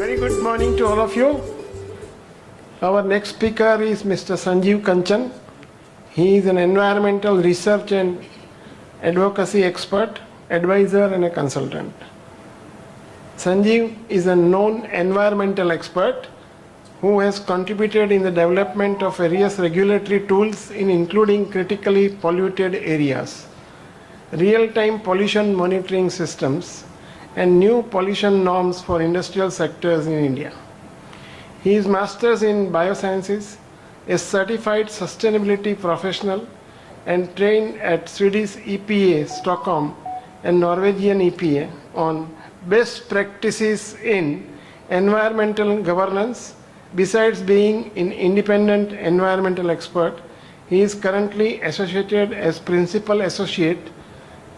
Very good morning to all of you. Our next speaker is Mr. Sanjeev Kanchan. He is an environmental research and advocacy expert, advisor and a consultant. Sanjeev is a known environmental expert who has contributed in the development of various regulatory tools in including critically polluted areas, real-time pollution monitoring systems, and new pollution norms for industrial sectors in India. He is Masters in Biosciences, a certified sustainability professional, and trained at Swedish EPA Stockholm and Norwegian EPA on best practices in environmental governance. Besides being an independent environmental expert, he is currently associated as Principal Associate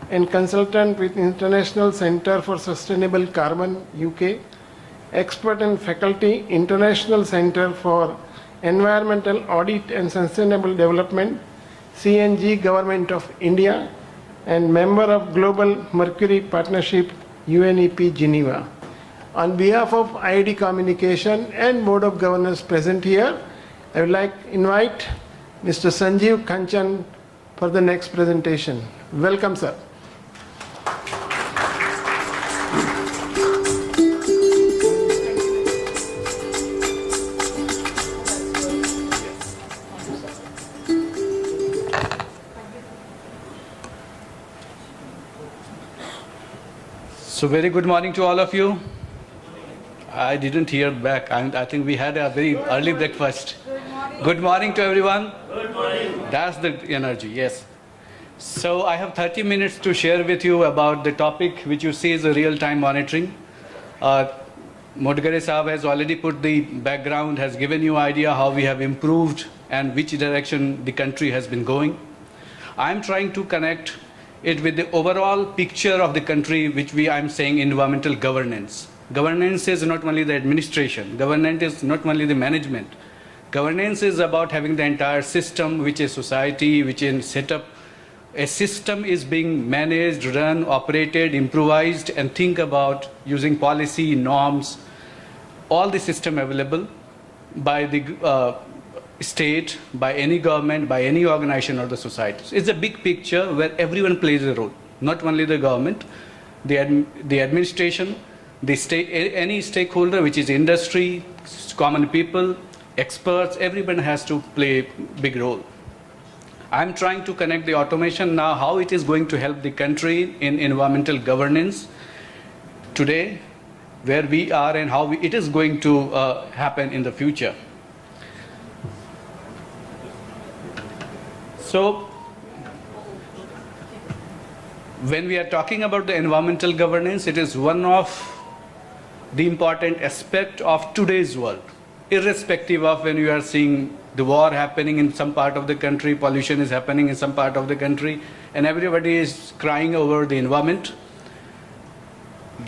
and Consultant with International Centre for Sustainable Carbon, UK, Expert and Faculty, International Centre for Environmental Audit and Sustainable Development, CNG, Government of India, and member of Global Mercury Partnership, UNEP, Geneva. On behalf of IIT Communication and Board of Governors present here, I would like to invite Mr. Sanjeev Kanchan for the next presentation. Welcome, sir. So very good morning to all of you. I didn't hear back. I think we had a very early breakfast. Good morning to everyone. Good morning. That's the energy, yes. So I have 30 minutes to share with you about the topic which you see is the real-time monitoring. Modgare Saab has already put the background, has given you idea how we have improved and which direction the country has been going. I'm trying to connect it with the overall picture of the country, which I'm saying environmental governance. Governance is not only the administration. Governance is not only the management. Governance is about having the entire system, which is society, which is set up. A system is being managed, run, operated, improvised, and think about using policy, norms, all the system available by the state, by any government, by any organization or the society. It's a big picture where everyone plays a role, not only the government, the administration, the state, any stakeholder, which is industry, common people, experts, everyone has to play a big role. I'm trying to connect the automation now, how it is going to help the country in environmental governance today, where we are and how it is going to happen in the future. So, when we are talking about the environmental governance, it is one of the important aspect of today's world, irrespective of when you are seeing the war happening in some part of the country, pollution is happening in some part of the country, and everybody is crying over the environment.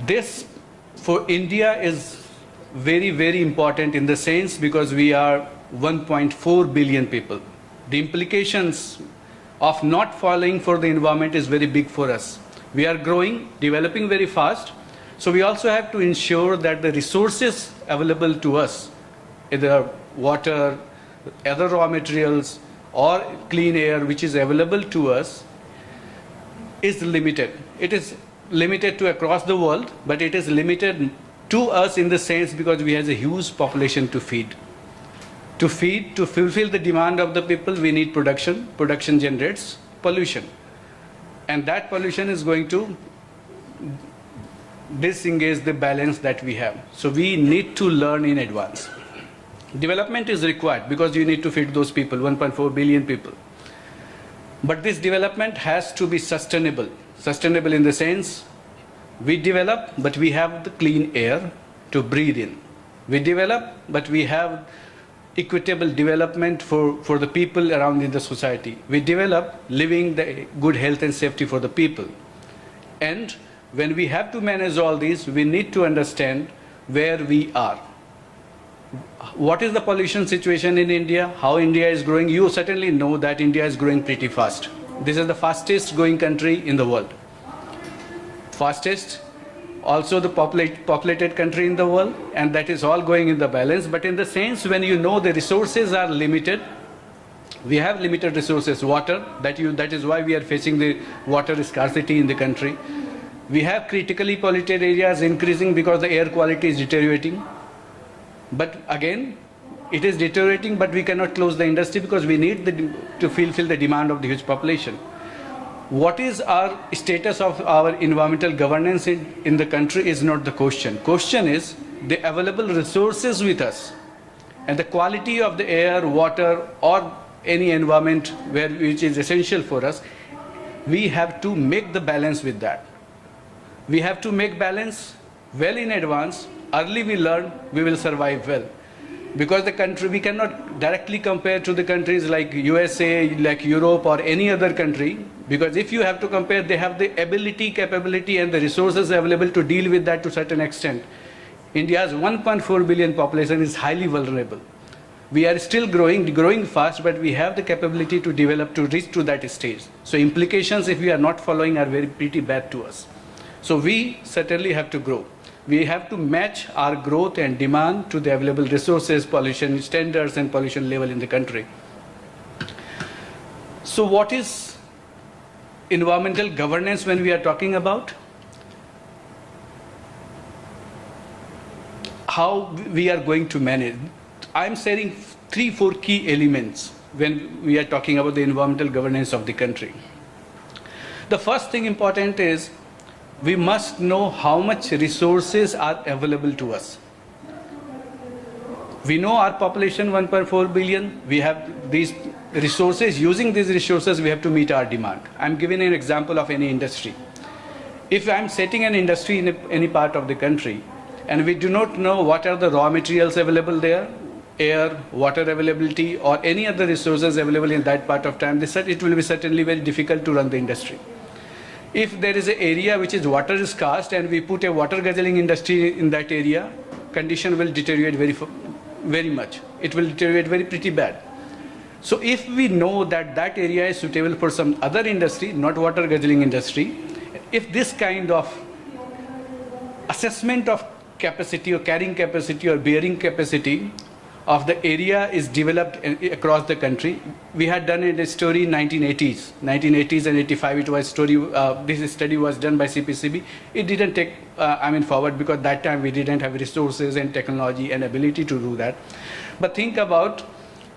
This, for India, is very, very important in the sense because we are 1.4 billion people. The implications of not falling for the environment is very big for us. We are growing, developing very fast, so we also have to ensure that the resources available to us, either water, other raw materials, or clean air which is available to us, is limited. It is limited to across the world, but it is limited to us in the sense because we have a huge population to feed. To fulfill the demand of the people, we need production. Production generates pollution. And that pollution is going to disengage the balance that we have. So we need to learn in advance. Development is required because you need to feed those people, 1.4 billion people. But this development has to be sustainable. Sustainable in the sense, we develop, but we have the clean air to breathe in. We develop, but we have equitable development for the people around in the society. We develop living the good health and safety for the people. And when we have to manage all these, we need to understand where we are. What is the pollution situation in India? How India is growing? You certainly know that India is growing pretty fast. This is the fastest growing country in the world. Fastest also the populated country in the world, and that is all going in the balance. But in the sense, when you know the resources are limited, we have limited resources, water, that is why we are facing the water scarcity in the country. We have critically polluted areas increasing because the air quality is deteriorating. But again, it is deteriorating, but we cannot close the industry because we need to fulfill the demand of the huge population. What is our status of our environmental governance in the country is not the question. Question is the available resources with us and the quality of the air, water, or any environment which is essential for us. We have to make the balance with that. We have to make balance well in advance. Early we learn, we will survive well. Because the country, we cannot directly compare to the countries like USA, like Europe, or any other country. Because if you have to compare, they have the ability, capability, and the resources available to deal with that to a certain extent. India's 1.4 billion population is highly vulnerable. We are still growing fast, but we have the capability to develop, to reach to that stage. So implications, if we are not following, are pretty bad to us. So we certainly have to grow. We have to match our growth and demand to the available resources, pollution standards, and pollution level in the country. So what is environmental governance when we are talking about? How we are going to manage? I'm saying 3-4 key elements when we are talking about the environmental governance of the country. The first thing important is we must know how much resources are available to us. We know our population 1.4 billion. We have these resources. Using these resources, we have to meet our demand. I'm giving an example of any industry. If I'm setting an industry in any part of the country, and we do not know what are the raw materials available there, air, water availability, or any other resources available in that part of time, it will be certainly very difficult to run the industry. If there is an area which is water scarce and we put a water guzzling industry in that area, condition will deteriorate very much. It will deteriorate pretty bad. So if we know that that area is suitable for some other industry, not water guzzling industry, if this kind of assessment of capacity or carrying capacity or bearing capacity of the area is developed across the country. We had done a story in 1980s and 85. It was story. This study was done by CPCB. It didn't take forward because that time we didn't have resources and technology and ability to do that. But think about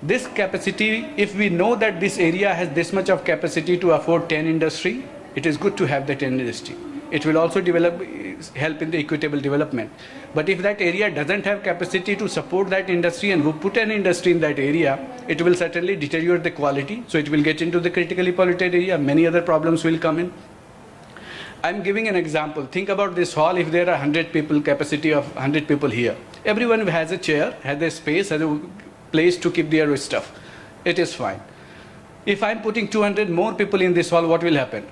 this capacity. If we know that this area has this much of capacity to afford 10 industry, it is good to have the 10 industry. It will also help in the equitable development. But if that area doesn't have capacity to support that industry and who put an industry in that area, it will certainly deteriorate the quality. So it will get into the critically polluted area. Many other problems will come in. I'm giving an example. Think about this hall. If there are 100 people, capacity of 100 people here, everyone has a chair, has a space, has a place to keep their stuff. It is fine. If I'm putting 200 more people in this hall, what will happen?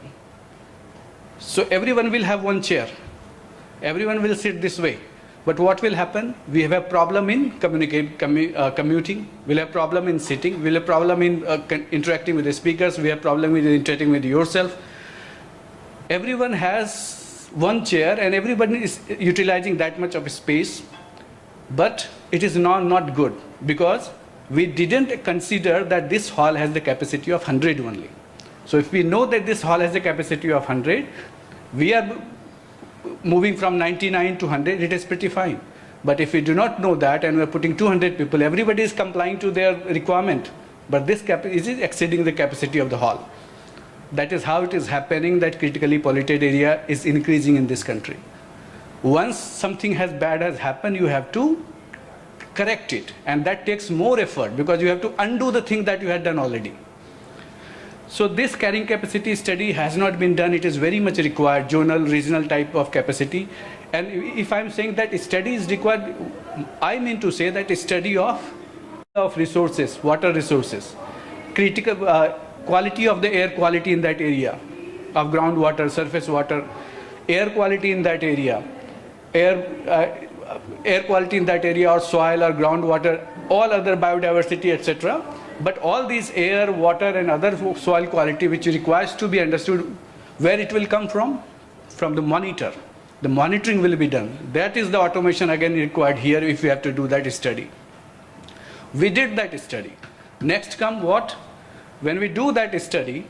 So everyone will have one chair. Everyone will sit this way. But what will happen? We have a problem in commuting. We'll have problem in sitting. We'll have problem in interacting with the speakers. We have problem with interacting with yourself. Everyone has one chair and everybody is utilizing that much of space. But it is not good because we didn't consider that this hall has the capacity of 100 only. So if we know that this hall has a capacity of 100, we are moving from 99 to 100, it is pretty fine. But if we do not know that and we are putting 200 people, everybody is complying to their requirement. But this is exceeding the capacity of the hall. That is how it is happening, that critically polluted area is increasing in this country. Once something bad has happened, you have to correct it. And that takes more effort because you have to undo the thing that you had done already. So this carrying capacity study has not been done. It is very much required, zonal, regional type of capacity. And if I'm saying that study is required, I mean to say that a study of resources, water resources, critical quality of the air quality in that area, of groundwater, surface water, air quality in that area, air quality in that area, or soil or groundwater, all other biodiversity, etc. But all these air, water, and other soil quality which requires to be understood, where it will come from? From the monitor. The monitoring will be done. That is the automation again required here if we have to do that study. We did that study. Next come what? When we do that study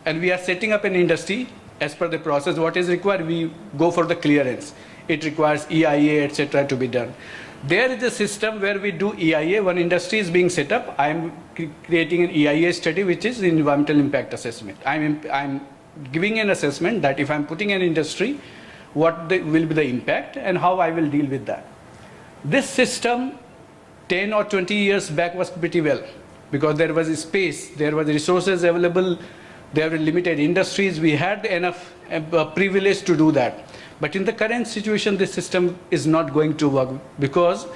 and we are setting up an industry, as per the process, what is required? We go for the clearance. It requires EIA, etc. to be done. There is a system where we do EIA. One industry is being set up. I am creating an EIA study, which is environmental impact assessment. I'm giving an assessment that if I'm putting an industry, what will be the impact and how I will deal with that. This system 10 or 20 years back was pretty well because there was space, there was resources available, there were limited industries, we had enough privilege to do that. But in the current situation, this system is not going to work because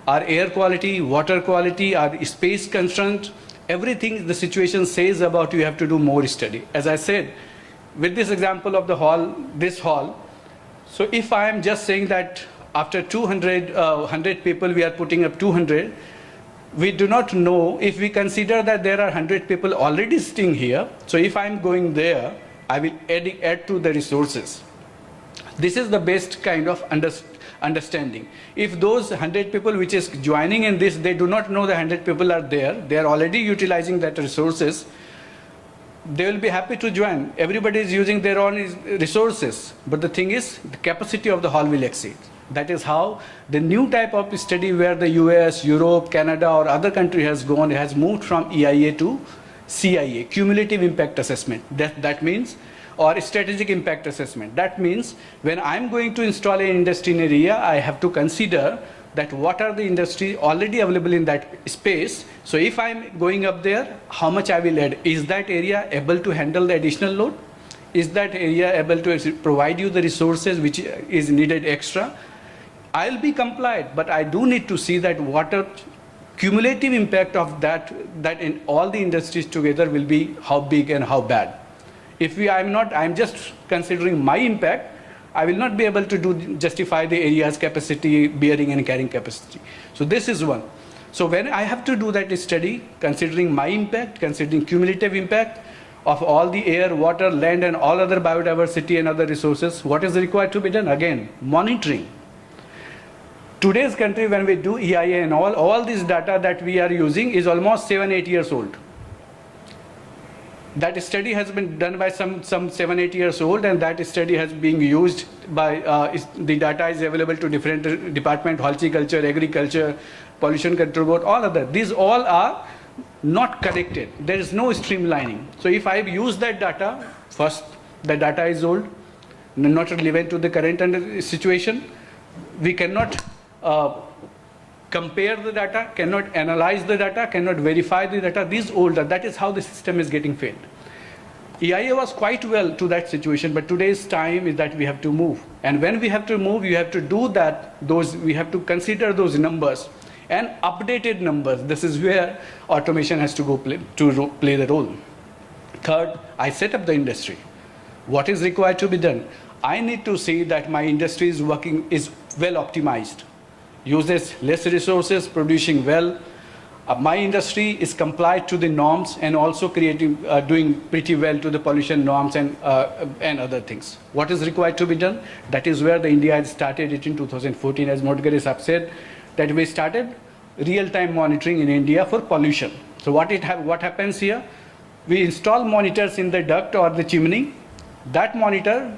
our air quality, water quality, our space constraint, everything the situation says about you have to do more study. As I said, with this example of the hall, this hall, so if I am just saying that after 100 people we are putting up 200, we do not know if we consider that there are 100 people already sitting here. So if I am going there, I will add to the resources. This is the best kind of understanding. If those 100 people which is joining in this, they do not know the 100 people are there, they are already utilizing that resources, they will be happy to join. Everybody is using their own resources. But the thing is, the capacity of the hall will exceed. That is how the new type of study where the US, Europe, Canada or other country has gone, has moved from EIA to CIA, cumulative impact assessment. That means, or strategic impact assessment. That means when I'm going to install an industry in an area, I have to consider that what are the industries already available in that space. So if I'm going up there, how much I will add? Is that area able to handle the additional load? Is that area able to provide you the resources which is needed extra? I'll be compliant, but I do need to see that what a cumulative impact of that in all the industries together will be how big and how bad. If I'm just considering my impact, I will not be able to justify the area's capacity, bearing and carrying capacity. So this is one. So when I have to do that study, considering my impact, considering cumulative impact of all the air, water, land and all other biodiversity and other resources, what is required to be done? Again, monitoring. Today's country, when we do EIA and all this data that we are using is almost 7-8 years old. That study has been done by some 7-8 years old, and that study has been used by, the data is available to different departments, horticulture, agriculture, pollution control board, all other. These all are not connected. There is no streamlining. So if I use that data, first, the data is old, not relevant to the current situation. We cannot compare the data, cannot analyze the data, cannot verify the data. These older, that is how the system is getting failed. EIA was quite well to that situation, but today's time is that we have to move. And when we have to move, you have to do that, we have to consider those numbers and updated numbers. This is where automation has to go play the role. Third, I set up the industry. What is required to be done? I need to see that my industry is well optimized, uses less resources, producing well. My industry is compliant to the norms and also doing pretty well to the pollution norms and other things. What is required to be done? That is where the India had started it in 2014, as Modgare Saab said, that we started real-time monitoring in India for pollution. So what happens here? We install monitors in the duct or the chimney. That monitor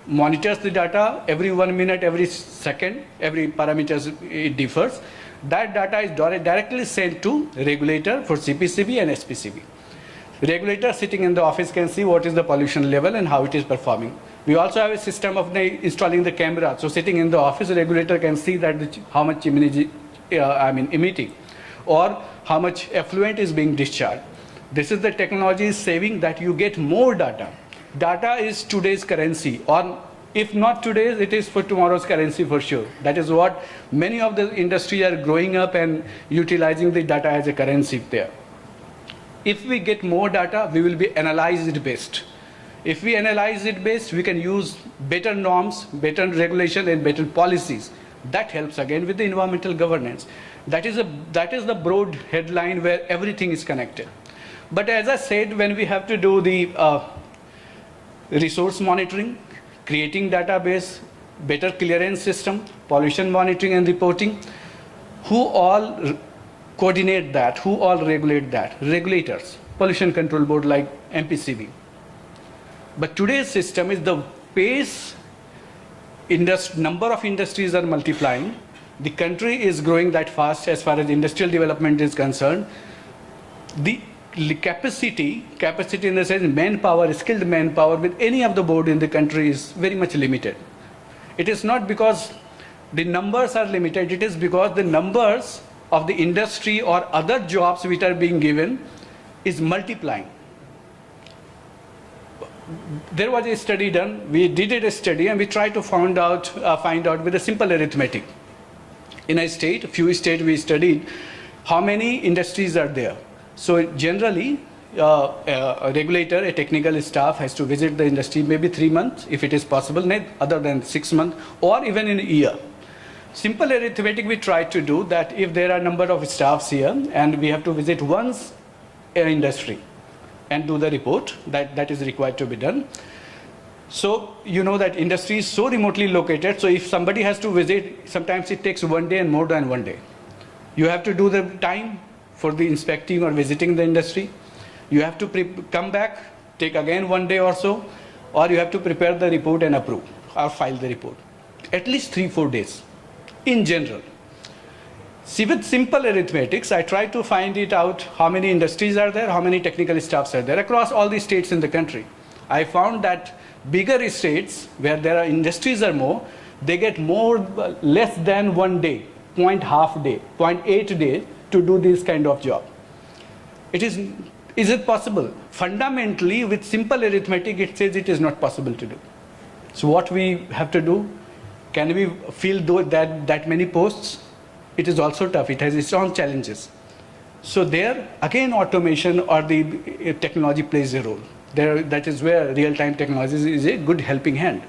monitors the data every 1 minute, every second, every parameters it differs. That data is directly sent to regulator for CPCB and SPCB. Regulator sitting in the office can see what is the pollution level and how it is performing. We also have a system of installing the camera. So sitting in the office, the regulator can see that how much chimney is emitting or how much effluent is being discharged. This is the technology saving that you get more data. Data is today's currency, or if not today's, it is for tomorrow's currency for sure. That is what many of the industry are growing up and utilizing the data as a currency there. If we get more data, we will be analyzed it best. If we analyze it best, we can use better norms, better regulation and better policies. That helps again with the environmental governance. That is the broad headline where everything is connected. But as I said, when we have to do the resource monitoring, creating database, better clearance system, pollution monitoring and reporting. Who all coordinate that? Who all regulate that? Regulators, Pollution Control Board like MPCB. But today's system is the pace, number of industries are multiplying. The country is growing that fast as far as industrial development is concerned. The capacity in the sense manpower, skilled manpower with any of the board in the country is very much limited. It is not because the numbers are limited, it is because the numbers of the industry or other jobs which are being given is multiplying. There was a study done, we did a study and we tried to find out with a simple arithmetic. In a few states we studied how many industries are there. So generally, a regulator, a technical staff has to visit the industry maybe 3 months, if it is possible, other than 6 months, or even in a year. Simple arithmetic we try to do that if there are a number of staffs here and we have to visit once an industry and do the report, that is required to be done. So you know that industry is so remotely located, so if somebody has to visit, sometimes it takes 1 day and more than 1 day. You have to do the time for the inspecting or visiting the industry. You have to come back, take again 1 day or so, or you have to prepare the report and approve or file the report. At least 3-4 days in general. See, with simple arithmetics, I try to find it out how many industries are there, how many technical staffs are there across all the states in the country. I found that bigger states where there are industries are more, they get less than 1 day, 0.5 day, 0.8 day to do this kind of job. Is it possible? Fundamentally, with simple arithmetic, it says it is not possible to do. So what we have to do? Can we fill that many posts? It is also tough. It has its own challenges. So there, again, automation or the technology plays a role. That is where real-time technology is a good helping hand.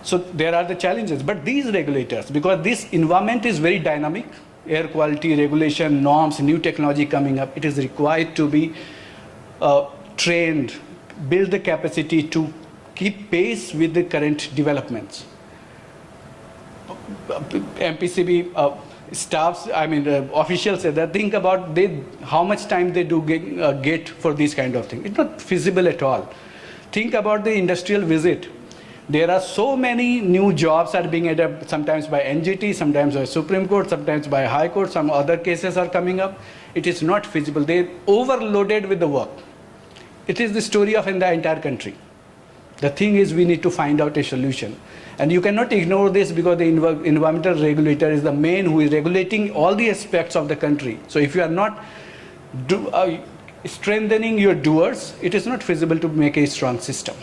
So there are the challenges. But these regulators, because this environment is very dynamic, air quality, regulation, norms, new technology coming up, it is required to be trained, build the capacity to keep pace with the current developments. MPCB staffs, officials say that, think about how much time they do get for these kind of things. It's not feasible at all. Think about the industrial visit. There are so many new jobs are being added, sometimes by NGT, sometimes by Supreme Court, sometimes by High Court, some other cases are coming up. It is not feasible. They're overloaded with the work. It is the story of the entire country. The thing is, we need to find out a solution. And you cannot ignore this because the environmental regulator is the main who is regulating all the aspects of the country. So if you are not strengthening your doers, it is not feasible to make a strong system.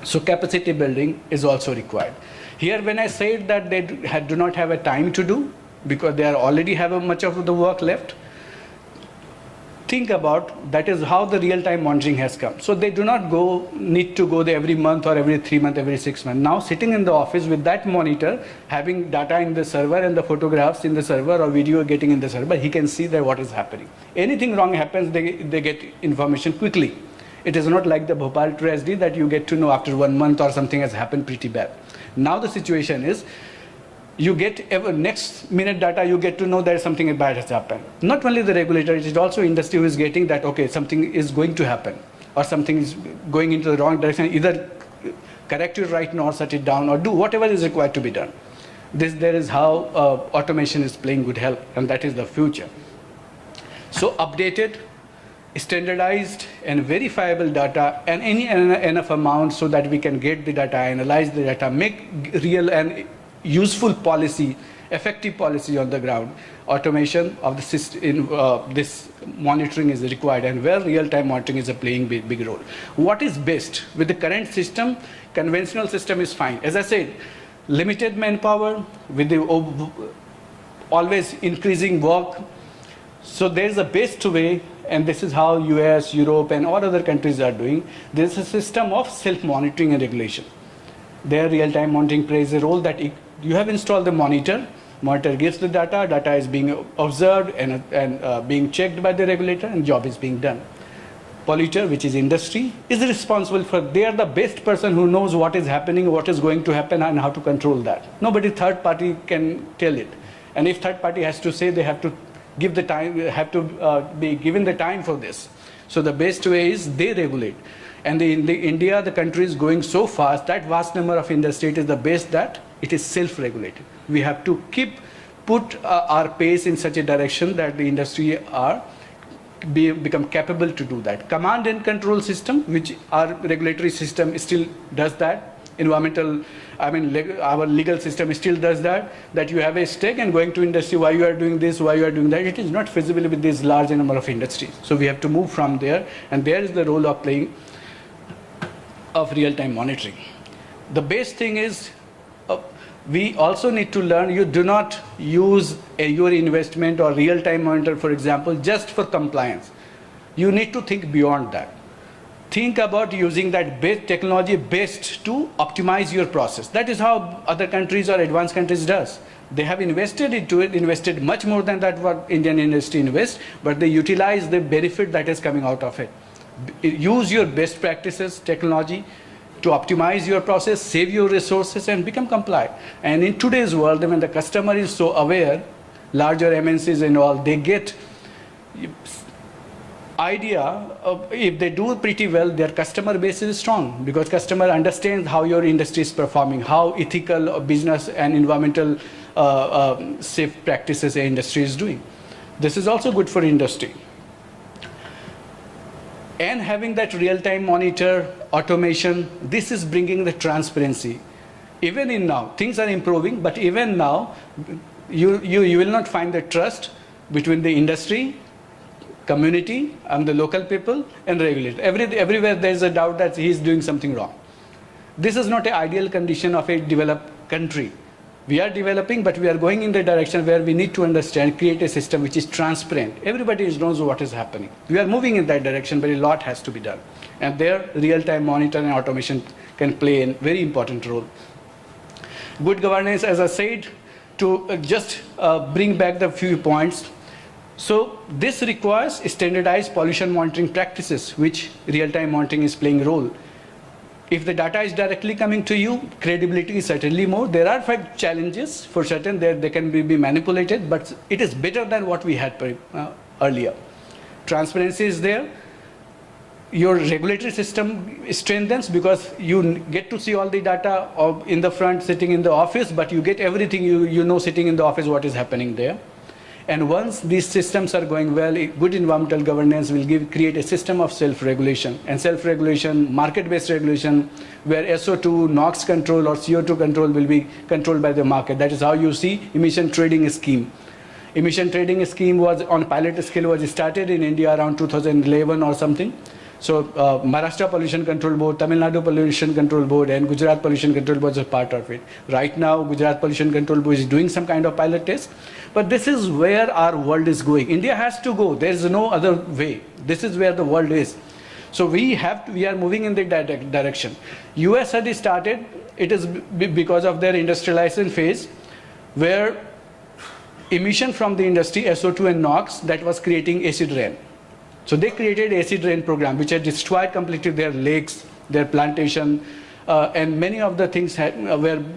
So capacity building is also required. Here when I said that they do not have a time to do because they already have much of the work left, think about that is how the real-time monitoring has come. So they do not need to go there every month or every 3 months, every 6 months. Now sitting in the office with that monitor, having data in the server and the photographs in the server or video getting in the server, he can see that what is happening. Anything wrong happens, they get information quickly. It is not like the Bhopal tragedy that you get to know after 1 month or something has happened pretty bad. Now the situation is, you get next minute data, you get to know that something bad has happened. Not only the regulator, it is also industry who is getting that, okay, something is going to happen or something is going into the wrong direction. Either correct it right now or shut it down or do whatever is required to be done. There is how automation is playing good help, and that is the future. So updated, standardized and verifiable data and enough amount so that we can get the data, analyze the data, make real and useful policy, effective policy on the ground. Automation of the system, this monitoring is required, and where real-time monitoring is playing big role. What is best? With the current system, conventional system is fine. As I said, limited manpower with the always increasing work. So there's a best way, and this is how US, Europe, and all other countries are doing. There's a system of self-monitoring and regulation. Their real-time monitoring plays a role that you have installed the monitor gives the data is being observed and being checked by the regulator, and job is being done. polluter, which is industry, is responsible for, they are the best person who knows what is happening, what is going to happen, and how to control that. Nobody third party can tell it. And if third party has to say, they have to give the time, have to be given the time for this. So the best way is they regulate. And in India, the country is going so fast, that vast number of industry, it is the best that it is self-regulated. We have to put our pace in such a direction that the industry become capable to do that. Command and control system, which our regulatory system still does that. Environmental, our legal system still does that you have a stake and going to industry, why you are doing this, why you are doing that. It is not feasible with this large number of industries. So we have to move from there, and there is the role of playing of real-time monitoring. The best thing is, we also need to learn, you do not use your investment or real-time monitor, for example, just for compliance. You need to think beyond that. Think about using that technology based to optimize your process. That is how other countries or advanced countries does. They have invested into it, invested much more than that what Indian industry invests, but they utilize the benefit that is coming out of it. Use your best practices, technology, to optimize your process, save your resources, and become compliant. And in today's world, when the customer is so aware, larger MNCs and all, they get idea of, if they do pretty well, their customer base is strong, because customer understands how your industry is performing, how ethical business and environmental safe practices the industry is doing. This is also good for industry. And having that real-time monitor, automation, this is bringing the transparency. Even in now, things are improving, but even now, you will not find the trust between the industry, community, and the local people, and regulator. Everywhere there is a doubt that he is doing something wrong. This is not an ideal condition of a developed country. We are developing, but we are going in the direction where we need to understand, create a system which is transparent. Everybody knows what is happening. We are moving in that direction, but a lot has to be done. And there, real-time monitoring and automation can play a very important role. Good governance, as I said, to just bring back the few points. So this requires standardized pollution monitoring practices, which real-time monitoring is playing a role. If the data is directly coming to you, credibility is certainly more. There are challenges for certain, they can be manipulated, but it is better than what we had earlier. Transparency is there. Your regulatory system strengthens because you get to see all the data in the front sitting in the office, but you get everything you know sitting in the office what is happening there. And once these systems are going well, good environmental governance will create a system of self-regulation. And self-regulation, market-based regulation, where SO2, NOx control or CO2 control will be controlled by the market. That is how you see emission trading scheme. Emission trading scheme was on pilot scale, was started in India around 2011 or something. So Maharashtra Pollution Control Board, Tamil Nadu Pollution Control Board, and Gujarat Pollution Control Board is part of it. Right now, Gujarat Pollution Control Board is doing some kind of pilot test. But this is where our world is going. India has to go. There is no other way. This is where the world is. So we are moving in the direction. US had started, it is because of their industrialization phase, where emission from the industry, SO2 and NOx, that was creating acid rain. So they created acid rain program, which had destroyed completely their lakes, their plantation, and many of the things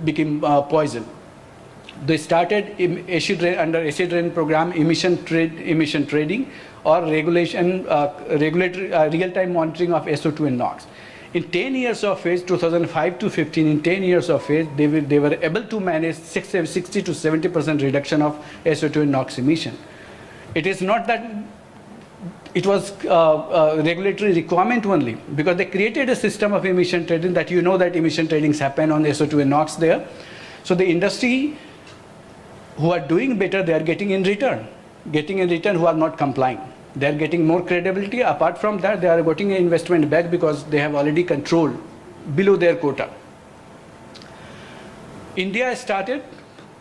became poison. They started under acid rain program, emission trading, or regulation, regulatory real-time monitoring of SO2 and NOx. In 10 years of phase, 2005 to 15, in 10 years of phase, they were able to manage 60 to 70% reduction of SO2 and NOx emission. It is not that it was regulatory requirement only, because they created a system of emission trading that you know that emission tradings happen on SO2 and NOx there. So the industry who are doing better, they are getting in return who are not complying. They are getting more credibility. Apart from that, they are getting an investment back because they have already controlled below their quota. India started.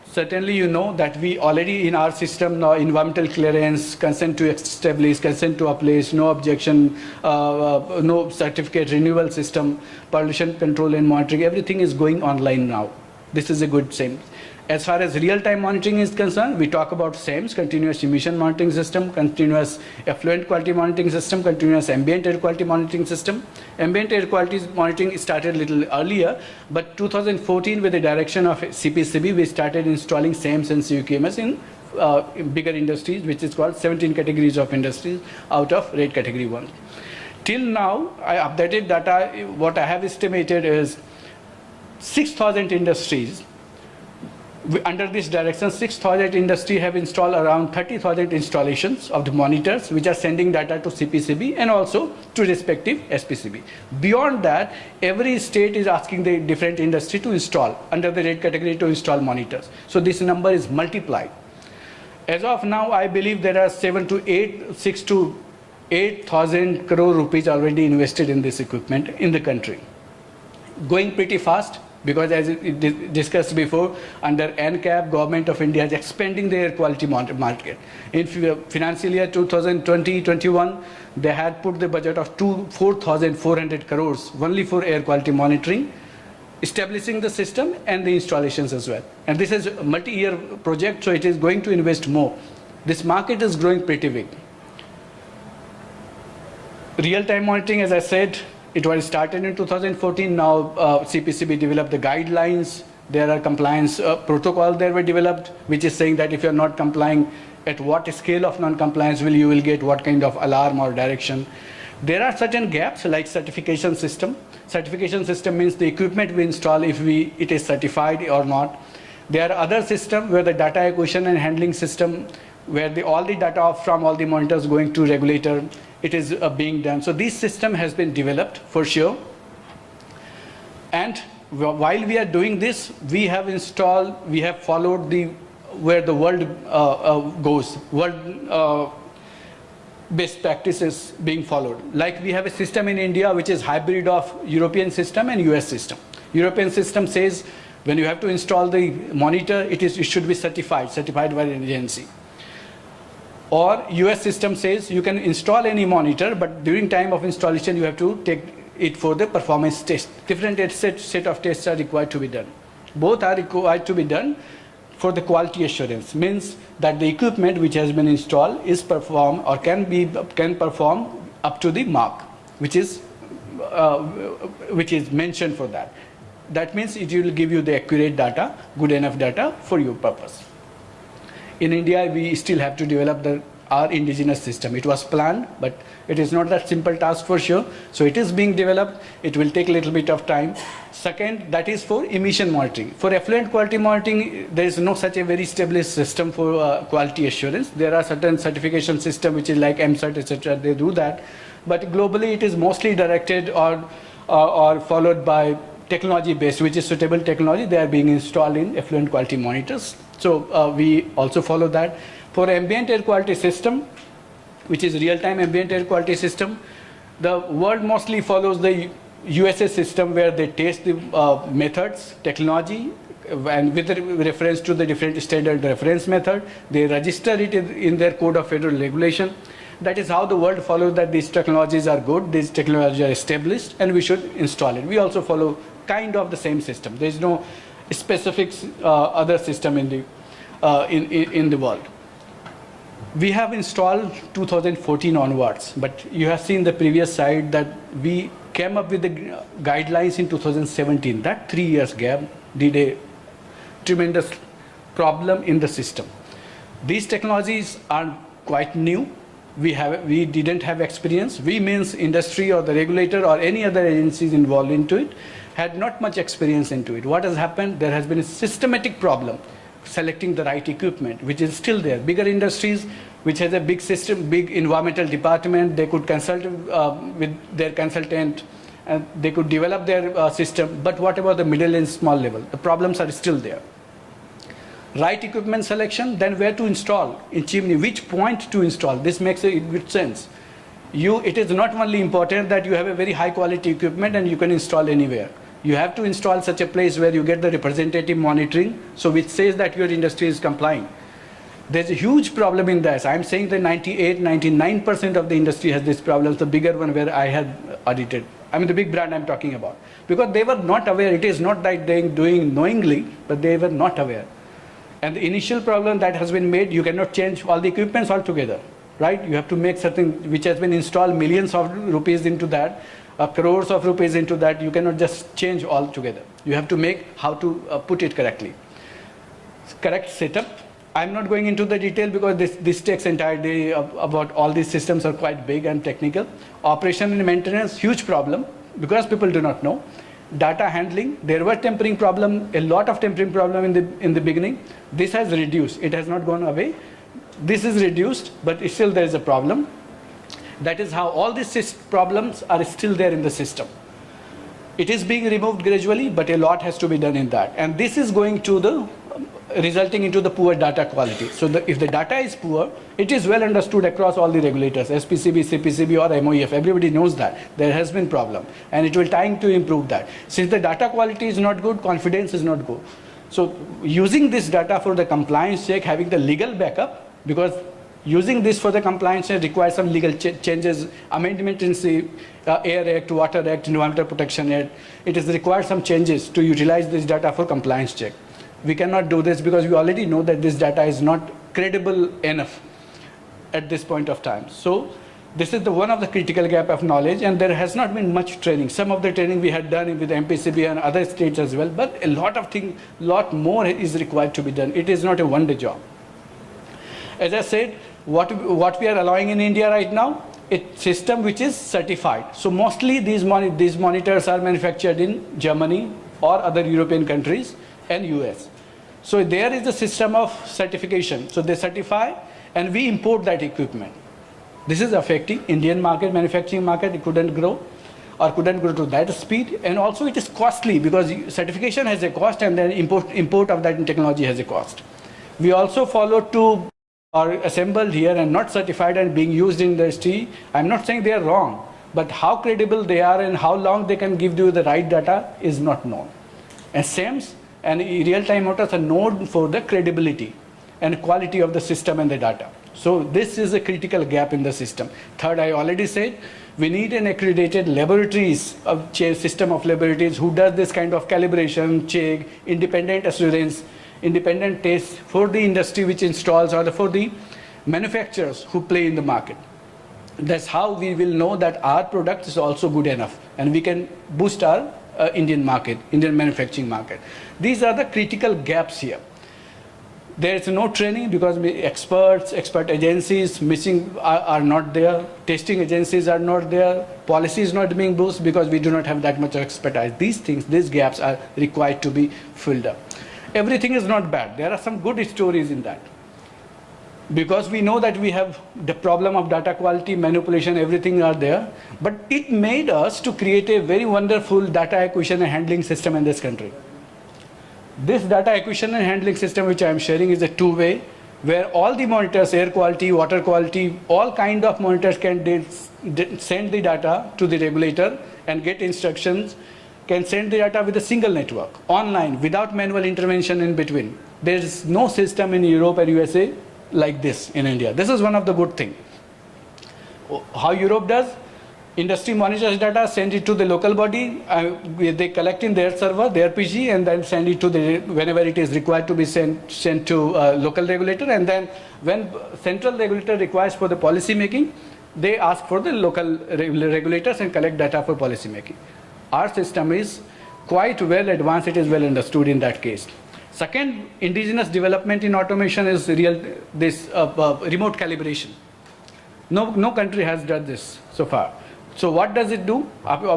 Certainly you know that we already in our system now, environmental clearance, consent to establish, consent to apply, no objection, no certificate renewal system, pollution control and monitoring, everything is going online now. This is a good SIM. As far as real-time monitoring is concerned, we talk about SEMS, continuous emission monitoring system, continuous effluent quality monitoring system, continuous ambient air quality monitoring system. Ambient air quality monitoring started a little earlier, but 2014 with the direction of CPCB, we started installing SEMS and CUKMS in bigger industries, which is called 17 categories of industries out of rate category 1. Till now, I updated data, what I have estimated is 6,000 industries. Under this direction, 6,000 industry have installed around 30,000 installations of the monitors, which are sending data to CPCB and also to respective SPCB. Beyond that, every state is asking the different industry to install, under the rate category to install monitors. So this number is multiplied. As of now, I believe there are 6 to 8,000 crore rupees already invested in this equipment in the country. Going pretty fast, because as discussed before, under NCAP, Government of India is expanding the air quality market. In financial year 2020-21, they had put the budget of 4,400 crores only for air quality monitoring, establishing the system and the installations as well. And this is a multi-year project, so it is going to invest more. This market is growing pretty big. Real-time monitoring, as I said, it was started in 2014. Now CPCB developed the guidelines. There are compliance protocols that were developed, which is saying that if you're not complying, at what scale of non-compliance you will get what kind of alarm or direction. There are certain gaps like certification system. Certification system means the equipment we install, if it is certified or not. There are other systems where the data acquisition and handling system, where all the data from all the monitors going to regulator, it is being done. So this system has been developed for sure. And while we are doing this, we have followed where the world goes, world best practices being followed. Like we have a system in India which is hybrid of European system and US system. European system says when you have to install the monitor, it should be certified by an agency. Or US system says you can install any monitor, but during time of installation, you have to take it for the performance test. Different set of tests are required to be done. Both are required to be done for the quality assurance. Means that the equipment which has been installed is perform or can perform up to the mark, which is mentioned for that. That means it will give you the accurate data, good enough data for your purpose. In India, we still have to develop our indigenous system. It was planned, but it is not that simple task for sure. So it is being developed. It will take a little bit of time. Second, that is for emission monitoring. For effluent quality monitoring, there is no such a very established system for quality assurance. There are certain certification systems which is like MCERT, etc. They do that. But globally, it is mostly directed or followed by technology-based, which is suitable technology. They are being installed in effluent quality monitors. So we also follow that. For ambient air quality system, which is real-time ambient air quality system, the world mostly follows the USA system where they test the methods, technology, and with reference to the different standard reference method, they register it in their code of federal regulation. That is how the world follows that these technologies are good, these technologies are established, and we should install it. We also follow kind of the same system. There is no specific other system in the world. We have installed 2014 onwards, but you have seen the previous slide that we came up with the guidelines in 2017. That 3 years gap did a tremendous problem in the system. These technologies are quite new. We didn't have experience. We means industry or the regulator or any other agencies involved into it had not much experience into it. What has happened? There has been a systematic problem selecting the right equipment, which is still there. Bigger industries, which has a big system, big environmental department, they could consult with their consultant and they could develop their system. But what about the middle and small level? The problems are still there. Right equipment selection, then where to install in chimney, which point to install. This makes a good sense. It is not only important that you have a very high quality equipment and you can install anywhere. You have to install such a place where you get the representative monitoring, so which says that your industry is complying. There's a huge problem in this. I'm saying that 98, 99% of the industry has this problem. The bigger one where I had audited. I mean the big brand I'm talking about, because they were not aware. It is not that they're doing knowingly, but they were not aware. And the initial problem that has been made, you cannot change all the equipments altogether, right? You have to make something which has been installed millions of rupees into that, crores of rupees into that. You cannot just change altogether. You have to make how to put it correctly. Correct setup. I'm not going into the detail because this takes entire day about all these systems are quite big and technical. Operation and maintenance, huge problem because people do not know. Data handling, there were tempering problem, a lot of tempering problem in the beginning. This has reduced. It has not gone away. This is reduced, but still there is a problem. That is how all these problems are still there in the system. It is being removed gradually, but a lot has to be done in that. And this is going to the resulting into the poor data quality. So if the data is poor, it is well understood across all the regulators, SPCB, CPCB or MOEF. Everybody knows that there has been problem and it will time to improve that. Since the data quality is not good, confidence is not good. So using this data for the compliance check, having the legal backup, because using this for the compliance check requires some legal changes, amendment in the Air Act, Water Act, Environmental Protection Act. It is required some changes to utilize this data for compliance check. We cannot do this because we already know that this data is not credible enough at this point of time. So this is one of the critical gap of knowledge, and there has not been much training. Some of the training we had done with MPCB and other states as well, but a lot more is required to be done. It is not a one-day job. As I said, what we are allowing in India right now, a system which is certified. So mostly these monitors are manufactured in Germany or other European countries and US. So there is a system of certification. So they certify and we import that equipment. This is affecting Indian market, manufacturing market. It couldn't grow or couldn't grow to that speed. And also it is costly because certification has a cost and then import of that technology has a cost. We also follow to are assembled here and not certified and being used in the industry. I'm not saying they are wrong, but how credible they are and how long they can give you the right data is not known. And SEMS and real-time motors are known for the credibility and quality of the system and the data. So this is a critical gap in the system. Third, I already said, we need an accredited laboratories, system of laboratories who does this kind of calibration, check, independent assurance, independent tests for the industry which installs or for the manufacturers who play in the market. That's how we will know that our product is also good enough and we can boost our Indian market, Indian manufacturing market. These are the critical gaps here. There is no training because expert agencies are not there, testing agencies are not there, policy is not being boosted because we do not have that much expertise. These gaps are required to be filled up. Everything is not bad. There are some good stories in that. Because we know that we have the problem of data quality, manipulation, everything are there. But it made us to create a very wonderful data acquisition and handling system in this country. This data acquisition and handling system which I am sharing is a two-way, where all the monitors, air quality, water quality, all kind of monitors can send the data to the regulator and get instructions, can send the data with a single network, online, without manual intervention in between. There is no system in Europe or USA like this in India. This is one of the good things. How Europe does, industry monitors data, send it to the local body, they collect in their server, their PG, and then send it to whenever it is required to be sent to local regulator, and then when central regulator requires for the policy making, they ask for the local regulators and collect data for policy making. Our system is quite well advanced, it is well understood in that case. Second, indigenous development in automation is remote calibration. No country has done this so far. So what does it do?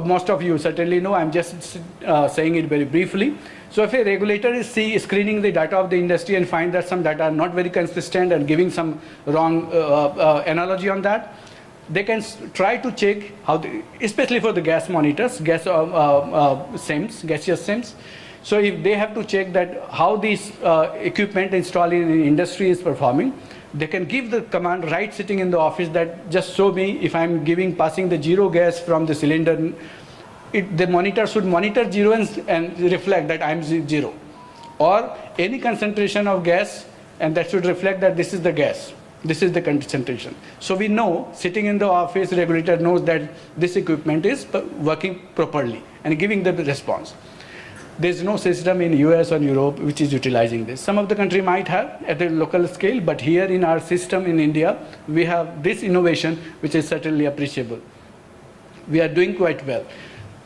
Most of you certainly know, I'm just saying it very briefly. So if a regulator is screening the data of the industry and find that some data are not very consistent and giving some wrong analogy on that, they can try to check how, especially for the gas monitors, gaseous SEMS. So if they have to check that how this equipment installed in the industry is performing, they can give the command right sitting in the office that just show me if I'm passing the zero gas from the cylinder. The monitor should monitor zero and reflect that I'm zero. Or any concentration of gas, and that should reflect that this is the gas. This is the concentration. So we know, sitting in the office, regulator knows that this equipment is working properly and giving the response. There's no system in US or Europe which is utilizing this. Some of the country might have at the local scale, but here in our system in India, we have this innovation which is certainly appreciable. We are doing quite well.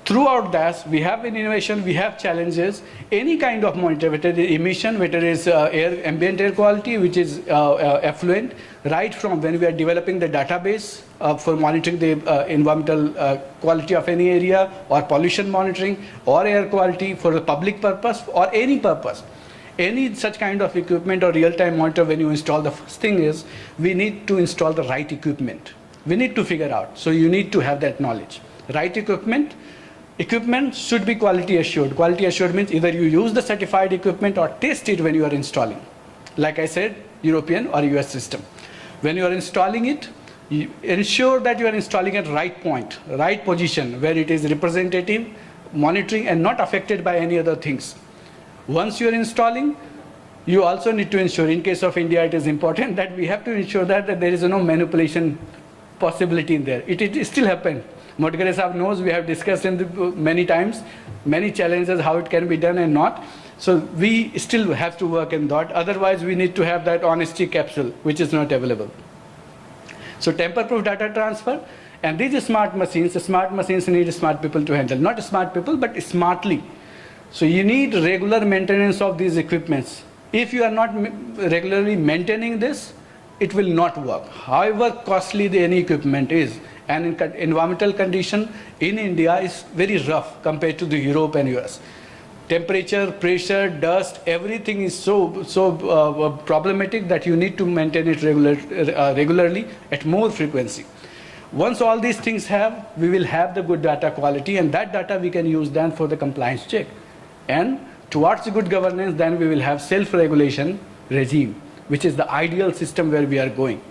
Throughout that, we have an innovation, we have challenges. Any kind of monitor, whether it is emission, whether it is ambient air quality, which is effluent, right from when we are developing the database for monitoring the environmental quality of any area, or pollution monitoring, or air quality for the public purpose, or any purpose. Any such kind of equipment or real-time monitor, when you install, the first thing is we need to install the right equipment. We need to figure out. So you need to have that knowledge. Right equipment. Equipment should be quality assured. Quality assured means either you use the certified equipment or test it when you are installing. Like I said, European or US system. When you are installing it, you ensure that you are installing at right point, right position, where it is representative, monitoring, and not affected by any other things. Once you are installing, you also need to ensure, in case of India, it is important that we have to ensure that there is no manipulation possibility in there. It still happens. Modgare Saab knows, we have discussed many times, many challenges, how it can be done and not. So we still have to work in that. Otherwise, we need to have that honesty capsule, which is not available. So tamper-proof data transfer, and these smart machines need smart people to handle. Not smart people, but smartly. So you need regular maintenance of these equipments. If you are not regularly maintaining this, it will not work. However costly any equipment is, and in environmental condition in India is very rough compared to the Europe and US. Temperature, pressure, dust, everything is so problematic that you need to maintain it regularly at more frequency. Once all these things we will have the good data quality, and that data we can use then for the compliance check. And towards good governance, then we will have self-regulation regime, which is the ideal system where we are going.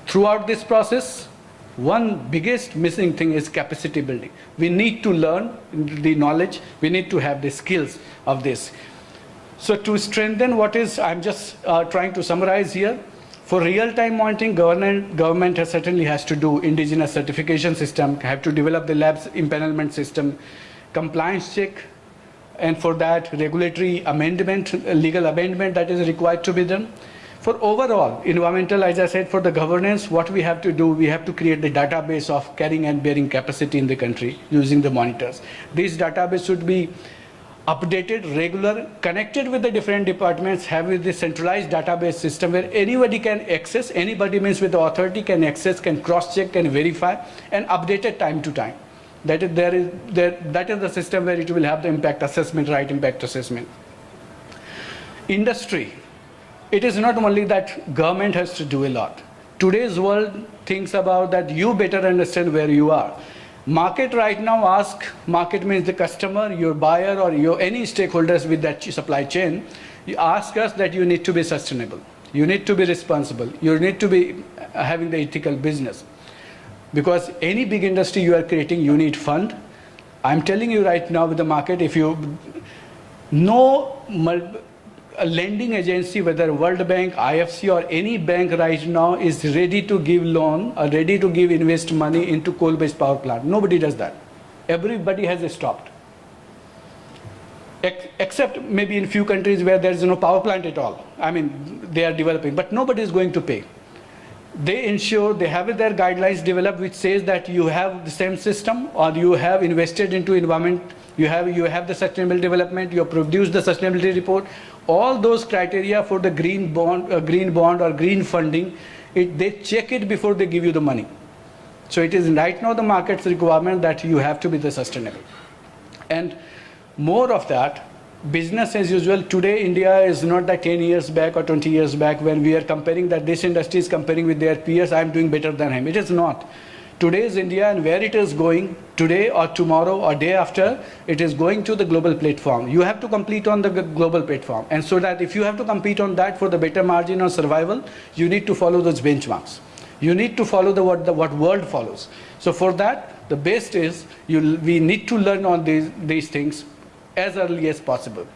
Throughout this process, one biggest missing thing is capacity building. We need to learn the knowledge, we need to have the skills of this. So to strengthen what is, I'm just trying to summarize here. For real-time monitoring, government certainly has to do indigenous certification system, have to develop the labs empanelment system, compliance check, and for that regulatory amendment, legal amendment that is required to be done. For overall environmental, as I said, for the governance, what we have to do, we have to create the database of carrying and bearing capacity in the country using the monitors. This database should be updated, regular, connected with the different departments, have with the centralized database system where anybody can access, anybody means with the authority can access, can cross-check, can verify, and update it time to time. That is the system where it will have the impact assessment, right impact assessment. Industry. It is not only that government has to do a lot. Today's world thinks about that you better understand where you are. Market right now market means the customer, your buyer, or any stakeholders with that supply chain, you ask us that you need to be sustainable. You need to be responsible. You need to be having the ethical business. Because any big industry you are creating, you need fund. I'm telling you right now with the market, if you a lending agency, whether World Bank, IFC, or any bank right now is ready to give loan or ready to give invest money into coal-based power plant. Nobody does that. Everybody has stopped. Except maybe in few countries where there is no power plant at all. I mean, they are developing, but nobody is going to pay. They ensure they have their guidelines developed which says that you have the same system or you have invested into environment, you have the sustainable development, you have produced the sustainability report. All those criteria for the green bond or green funding, they check it before they give you the money. So it is right now the market's requirement that you have to be the sustainable. And more of that, business as usual. Today, India is not that 10 years back or 20 years back when we are comparing that this industry is comparing with their peers, I'm doing better than him. It is not. Today's India and where it is going today or tomorrow or day after, it is going to the global platform. You have to compete on the global platform. And so that if you have to compete on that for the better margin or survival, you need to follow those benchmarks. You need to follow what world follows. So for that, the best is we need to learn on these things as early as possible.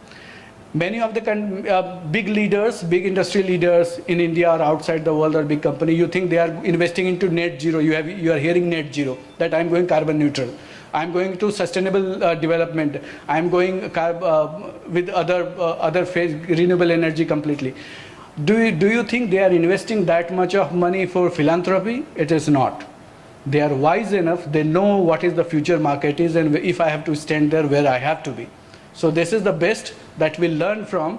Many of the big leaders, big industry leaders in India or outside the world or big company, you think they are investing into net zero. You are hearing net zero, that I'm going carbon neutral. I'm going to sustainable development. I'm going with other phase, renewable energy completely. Do you think they are investing that much of money for philanthropy? It is not. They are wise enough. They know what is the future market is, and if I have to stand there, where I have to be. So this is the best that we learn from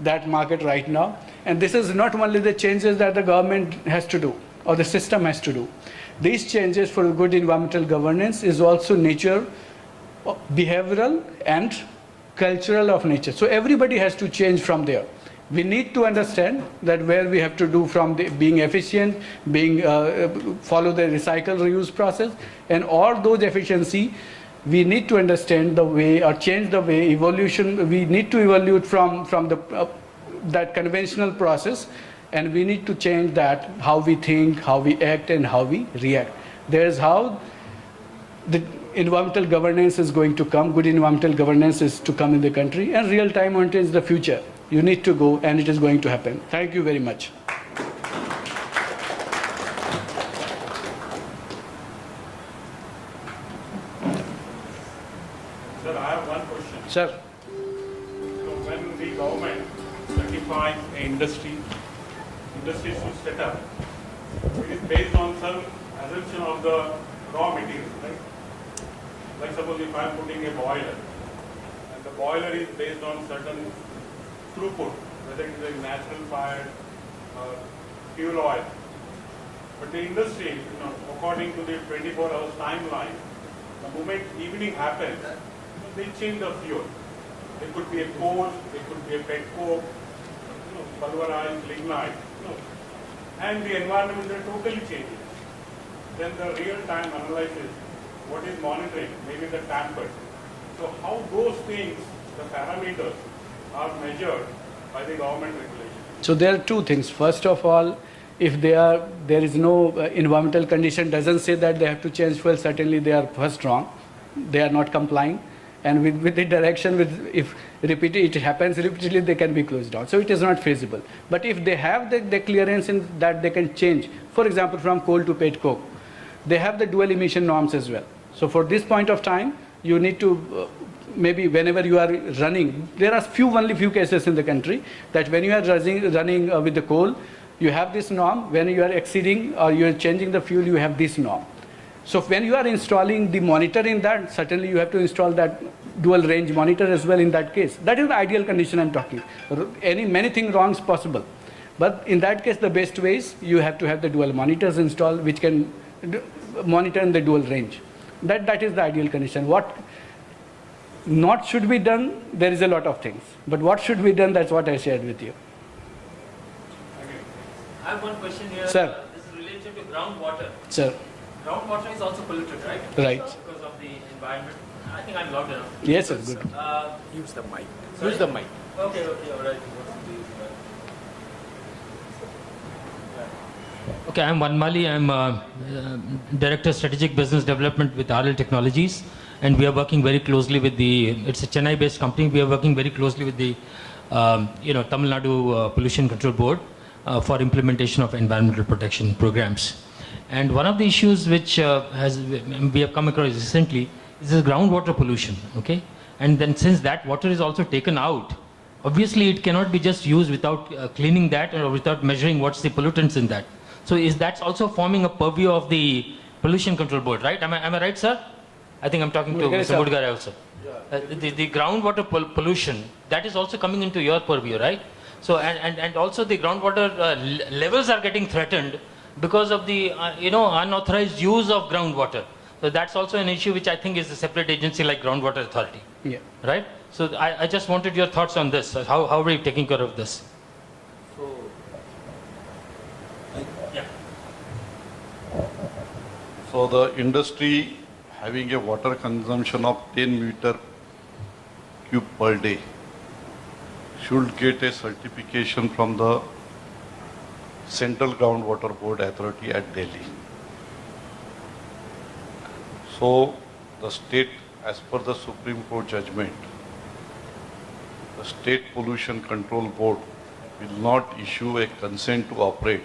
that market right now. And this is not only the changes that the government has to do or the system has to do. These changes for good environmental governance is also nature, behavioral and cultural of nature. So everybody has to change from there. We need to understand that where we have to do from being efficient, follow the recycle reuse process, and all those efficiency. We need to understand the way or change the way evolution. We need to evolve from that conventional process, and we need to change that how we think, how we act, and how we react. There's how the environmental governance is going to come. Good environmental governance is to come in the country, and real-time monitoring is the future. You need to go, and it is going to happen. Thank you very much. Sir, I have one question. Sir. So when the government certifies an industry should set up, it is based on some assumption of the raw materials, right? Like suppose if I am putting a boiler, and the boiler is based on certain throughput, whether it is a natural fire or fuel oil. But the industry, according to the 24 hours timeline, the moment evening happens, they change the fuel. It could be a coal, it could be a pet coke, pulverized lignite, and the environment is totally changing. Then the real-time analysis, what is monitoring, maybe the tampered. So how those things, the parameters, are measured by the government regulation? So there are two things. First of all, if there is no environmental condition, doesn't say that they have to change fuel, certainly they are first wrong. They are not complying. And with the direction, if it happens repeatedly, they can be closed down. So it is not feasible. But if they have the clearance in that they can change, for example, from coal to pet coke, they have the dual emission norms as well. So for this point of time, you need to maybe whenever you are running, there are only few cases in the country that when you are running with the coal, you have this norm. When you are exceeding or you are changing the fuel, you have this norm. So when you are installing the monitor in that, certainly you have to install that dual range monitor as well in that case. That is the ideal condition I'm talking. Many things wrongs possible. But in that case, the best way is you have to have the dual monitors installed which can monitor in the dual range. That is the ideal condition. What not should be done, there is a lot of things. But what should be done, that's what I shared with you. I have one question here. Sir. This is related to groundwater. Sir. Groundwater is also polluted, right? Right. Because of the environment. I think I'm loud enough. Yes, sir. Good. Use the mic. Sorry? Use the mic. Okay, all right. Okay, I'm Vanmali. I'm Director Strategic Business Development with RL Technologies, and we are working very closely with it's a Chennai-based company. We are working very closely with the, Tamil Nadu Pollution Control Board for implementation of environmental protection programs. And one of the issues which we have come across recently is the groundwater pollution, okay? And then since that water is also taken out, obviously it cannot be just used without cleaning that or without measuring what's the pollutants in that. So is that also forming a purview of the Pollution Control Board, right? Am I right, sir? I think I'm talking to Mr. Mudgare also. The groundwater pollution, that is also coming into your purview, right? So, and also the groundwater levels are getting threatened because of the, unauthorized use of groundwater. So that's also an issue which I think is a separate agency like Groundwater Authority. Yeah. Right? So I just wanted your thoughts on this. How are we taking care of this? So the industry having a water consumption of 10 meter cube per day should get a certification from the Central Groundwater Board Authority at Delhi. So the state, as per the Supreme Court judgment, the State Pollution Control Board will not issue a consent to operate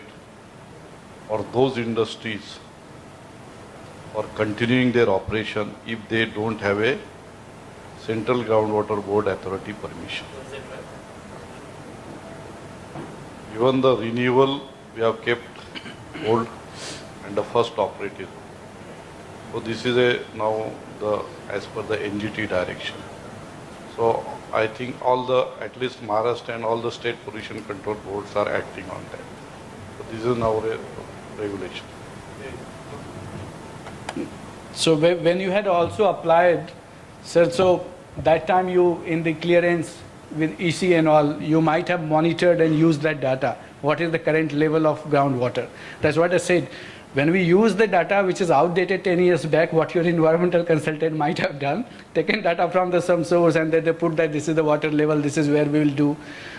for those industries for continuing their operation if they don't have a Central Groundwater Board Authority permission. Even the renewal we have kept hold and the first operative. So this is now as per the NGT direction. So I think at least Maharashtra and all the state pollution control boards are acting on that. So this is now a regulation. So when you had also applied, sir, so that time you, in the clearance with EC and all, you might have monitored and used that data. What is the current level of groundwater? That's what I said. When we use the data which is outdated 10 years back, what your environmental consultant might have done, taken data from some source and then they put that this is the water level, this is where we will do.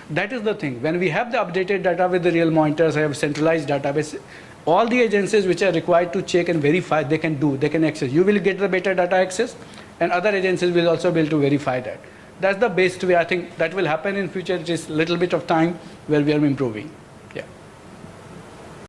That is the thing. When we have the updated data with the real monitors, I have centralized database, all the agencies which are required to check and verify, they can access. You will get the better data access and other agencies will also be able to verify that. That's the best way. I think that will happen in future. Just little bit of time where we are improving.